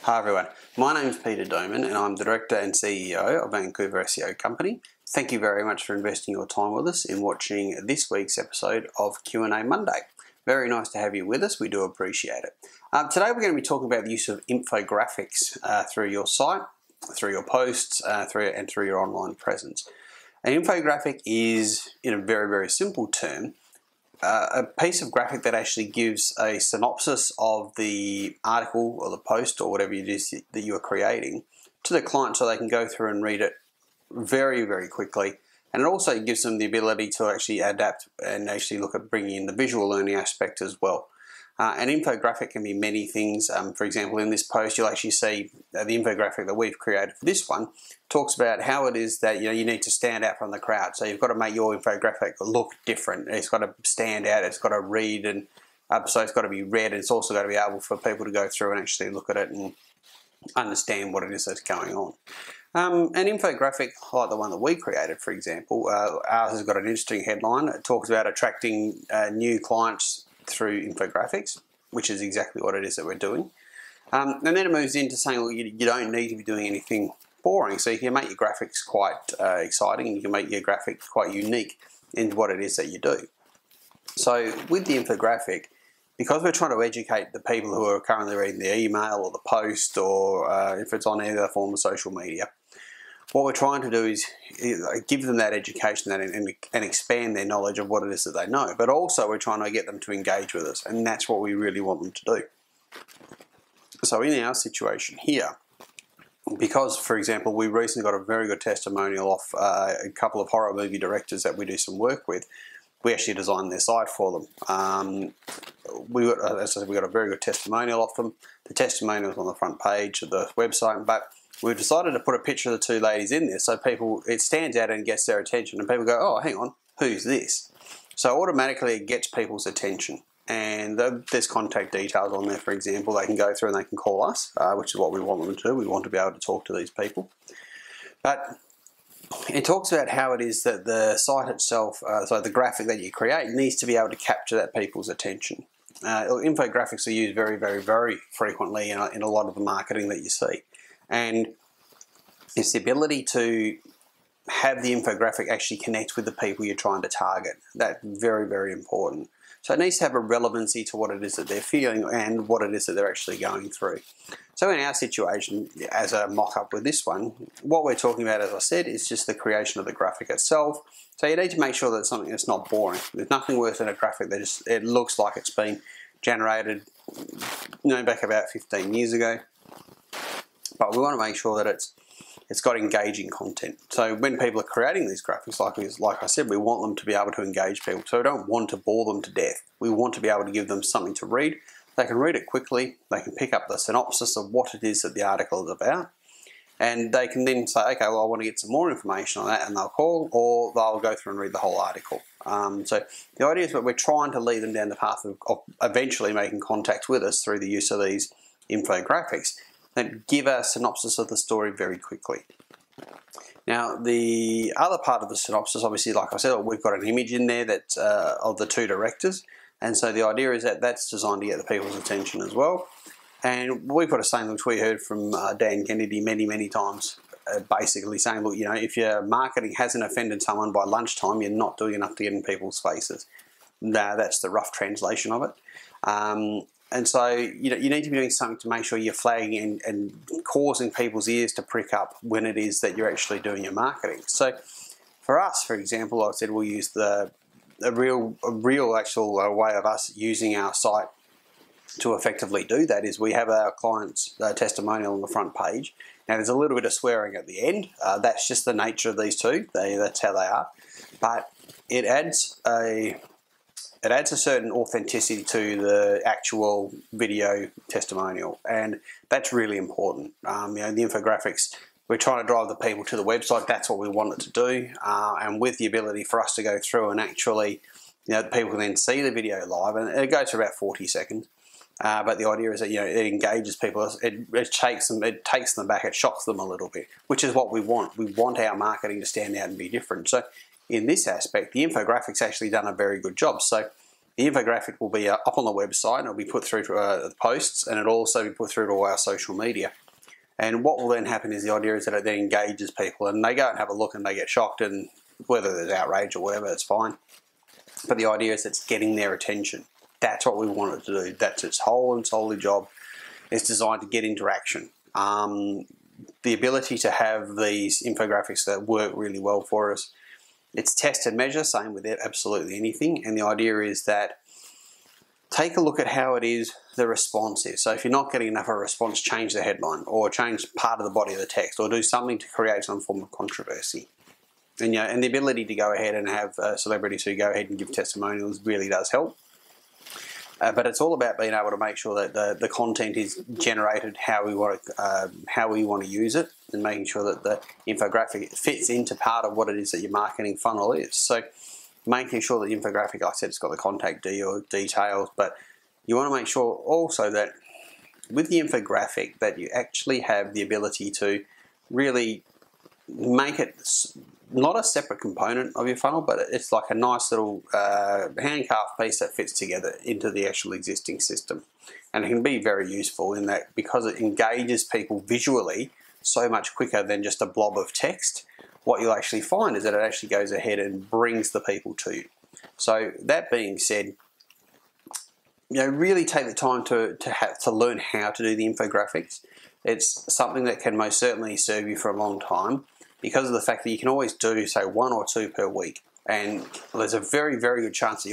Hi everyone, my name is Peter Doman and I'm the Director and CEO of Vancouver SEO Company. Thank you very much for investing your time with us in watching this week's episode of Q&A Monday. Very nice to have you with us, we do appreciate it. Today we're going to be talking about the use of infographics through your site, through your posts, through your online presence. An infographic is, in a very, very simple term, a piece of graphic that actually gives a synopsis of the article or the post or whatever it is that you are creating to the client so they can go through and read it very, very quickly. And it also gives them the ability to actually adapt and actually look at bringing in the visual learning aspect as well. An infographic can be many things. For example, in this post, you'll actually see the infographic that we've created for this one talks about how it is that you need to stand out from the crowd. So you've got to make your infographic look different. It's got to stand out. It's got to read, and so it's got to be read. And it's also got to be able for people to go through and actually look at it and understand what it is that's going on. An infographic like the one that we created, for example, ours has got an interesting headline. It talks about attracting new clients through infographics, which is exactly what it is that we're doing. And then it moves into saying, well, you don't need to be doing anything boring. So you can make your graphics quite exciting, and you can make your graphic quite unique in what it is that you do. So with the infographic, because we're trying to educate the people who are currently reading the email or the post, or if it's on either form of social media, what we're trying to do is give them that education and expand their knowledge of what it is that they know. But also we're trying to get them to engage with us, and that's what we really want them to do. So in our situation here, because, for example, we recently got a very good testimonial off a couple of horror movie directors that we do some work with, we actually designed their site for them. As I said, we got a very good testimonial off them. The testimonial was on the front page of the website, but we've decided to put a picture of the two ladies in there so it stands out and gets their attention, and people go, oh, hang on, who's this? So automatically it gets people's attention, and there's contact details on there. For example, they can go through and they can call us, which is what we want them to do. We want to be able to talk to these people. But it talks about how it is that the site itself, so the graphic that you create, needs to be able to capture that people's attention. Infographics are used very, very, very frequently in a lot of the marketing that you see. And it's the ability to have the infographic actually connect with the people you're trying to target. That's very, very important. So it needs to have a relevancy to what it is that they're feeling and what it is that they're actually going through. So in our situation, as a mock-up with this one, what we're talking about, as I said, is just the creation of the graphic itself. So you need to make sure that it's something that's not boring. There's nothing worse than a graphic that it looks like it's been generated back about 15 years ago. But we want to make sure that it's got engaging content. So when people are creating these graphics, like I said, we want them to be able to engage people. So we don't want to bore them to death. We want to be able to give them something to read. They can read it quickly. They can pick up the synopsis of what it is that the article is about. And they can then say, okay, well, I want to get some more information on that, and they'll call, or they'll go through and read the whole article. So the idea is that we're trying to lead them down the path of eventually making contact with us through the use of these infographics that give a synopsis of the story very quickly. Now, the other part of the synopsis, obviously, like I said, we've got an image in there that of the two directors, and so the idea is that that's designed to get the people's attention as well. And we've got a saying which we heard from Dan Kennedy many, many times, basically saying, look, if your marketing hasn't offended someone by lunchtime, you're not doing enough to get in people's faces. Now, that's the rough translation of it. And so you need to be doing something to make sure you're flagging and causing people's ears to prick up when it is that you're actually doing your marketing. So for us, for example, like I said, we'll use a real actual way of us using our site to effectively do that is we have our client's testimonial on the front page. Now there's a little bit of swearing at the end. That's just the nature of these two. That's how they are. But it adds a certain authenticity to the actual video testimonial, and that's really important. The infographics, we're trying to drive the people to the website. That's what we want it to do, and with the ability for us to go through and actually, people can then see the video live, and it goes for about 40 seconds. But the idea is that it engages people. It takes them back. It shocks them a little bit, which is what we want. We want our marketing to stand out and be different. So in this aspect, the infographics actually done a very good job. So The infographic will be up on the website, and it'll be put through to the posts, and it'll also be put through to our social media. And what will then happen is the idea is that it then engages people, and they go and have a look and they get shocked, and whether there's outrage or whatever, it's fine. But the idea is it's getting their attention. That's what we want it to do. That's its whole and solely job. It's designed to get interaction. The ability to have these infographics that work really well for us. It's test and measure, same with absolutely anything. And the idea is that take a look at how it is the response is. So if you're not getting enough of a response, change the headline or change part of the body of the text or do something to create some form of controversy. And, and the ability to go ahead and have celebrities who go ahead and give testimonials really does help. But it's all about being able to make sure that the content is generated how we want to use it, and making sure that the infographic fits into part of what it is that your marketing funnel is. So making sure that the infographic, like I said, it's got the contact details, but you want to make sure also that with the infographic that you actually have the ability to really make it not a separate component of your funnel, but it's like a nice little hand-carved piece that fits together into the actual existing system. And it can be very useful in that because it engages people visually so much quicker than just a blob of text, what you'll actually find is that it actually goes ahead and brings the people to you. So that being said, really take the time to learn how to do the infographics. It's something that can most certainly serve you for a long time, because of the fact that you can always do, say, 1 or 2 per week. And there's a very, very good chance that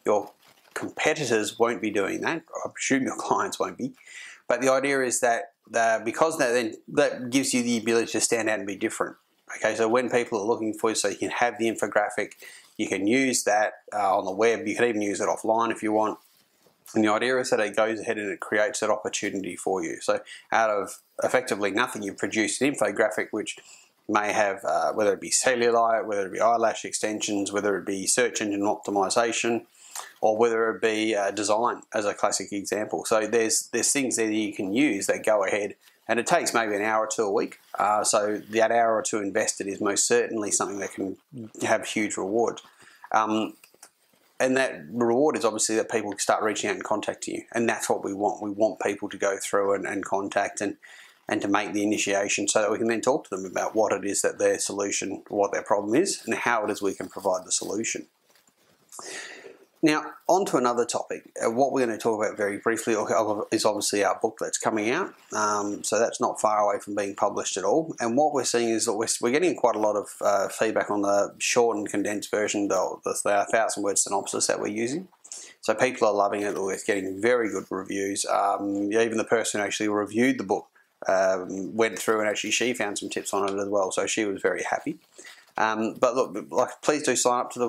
your competitors won't be doing that. I presume your clients won't be. But the idea is that because that gives you the ability to stand out and be different. Okay, so when people are looking for you, so you can have the infographic, you can use that on the web, you can even use it offline if you want. And the idea is that it goes ahead and it creates that opportunity for you. So out of effectively nothing, you've produced an infographic which may have, whether it be cellulite, whether it be eyelash extensions, whether it be search engine optimization, or whether it be design as a classic example. So there's things there that you can use that go ahead, and it takes maybe an hour or 2 a week. So that hour or 2 invested is most certainly something that can have huge reward. And that reward is obviously that people start reaching out and contacting you. And that's what we want. We want people to go through and contact and to make the initiation so that we can then talk to them about what it is that their solution, what their problem is, and how it is we can provide the solution. Now, on to another topic. What we're going to talk about very briefly is obviously our book that's coming out. So that's not far away from being published at all. And what we're seeing is that we're getting quite a lot of feedback on the short and condensed version, the 1,000-word synopsis that we're using. So people are loving it. We're getting very good reviews. Even the person who actually reviewed the book went through and actually she found some tips on it as well. So she was very happy. But look, please do sign up to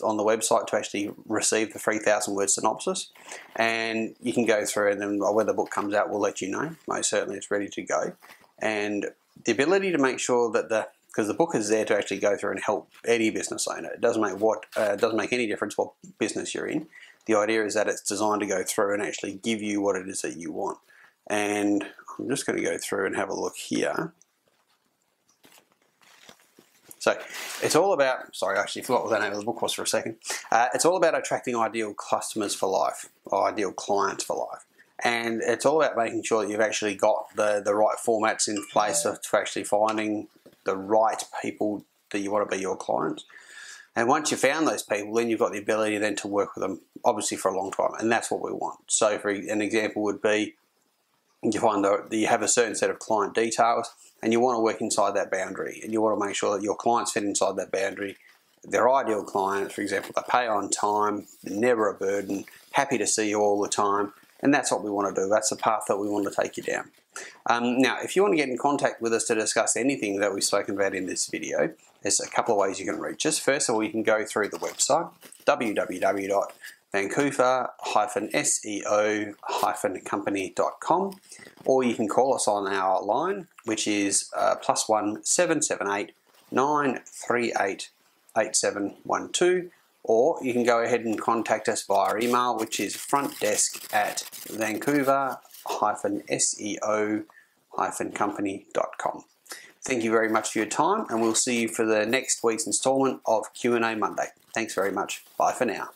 on the website to actually receive the 3,000-word synopsis, and you can go through, and then when the book comes out, we'll let you know. Most certainly, it's ready to go, and the ability to make sure that because the book is there to actually go through and help any business owner. It doesn't make any difference what business you're in. The idea is that it's designed to go through and actually give you what it is that you want. And I'm just going to go through and have a look here. So it's all about, sorry, I actually forgot what the name of the book was for a second. It's all about attracting ideal customers for life, or ideal clients for life. And it's all about making sure that you've actually got the right formats in place for actually finding the right people that you want to be your clients. And once you've found those people, then you've got the ability then to work with them, obviously for a long time. And that's what we want. So for an example would be, you find that you have a certain set of client details and you want to work inside that boundary, and you want to make sure that your clients fit inside that boundary. They're ideal clients, for example, they pay on time, never a burden, happy to see you all the time, and that's what we want to do. That's the path that we want to take you down. Now, if you want to get in contact with us to discuss anything that we've spoken about in this video, there's a couple of ways you can reach us. First of all, you can go through the website, www.vancouver-SEO-company.com, or you can call us on our line, which is +1 778 938 8712, or you can go ahead and contact us via email, which is frontdesk@vancouver-SEO-company.com. Thank you very much for your time, and we'll see you for the next week's instalment of Q&A Monday. Thanks very much. Bye for now.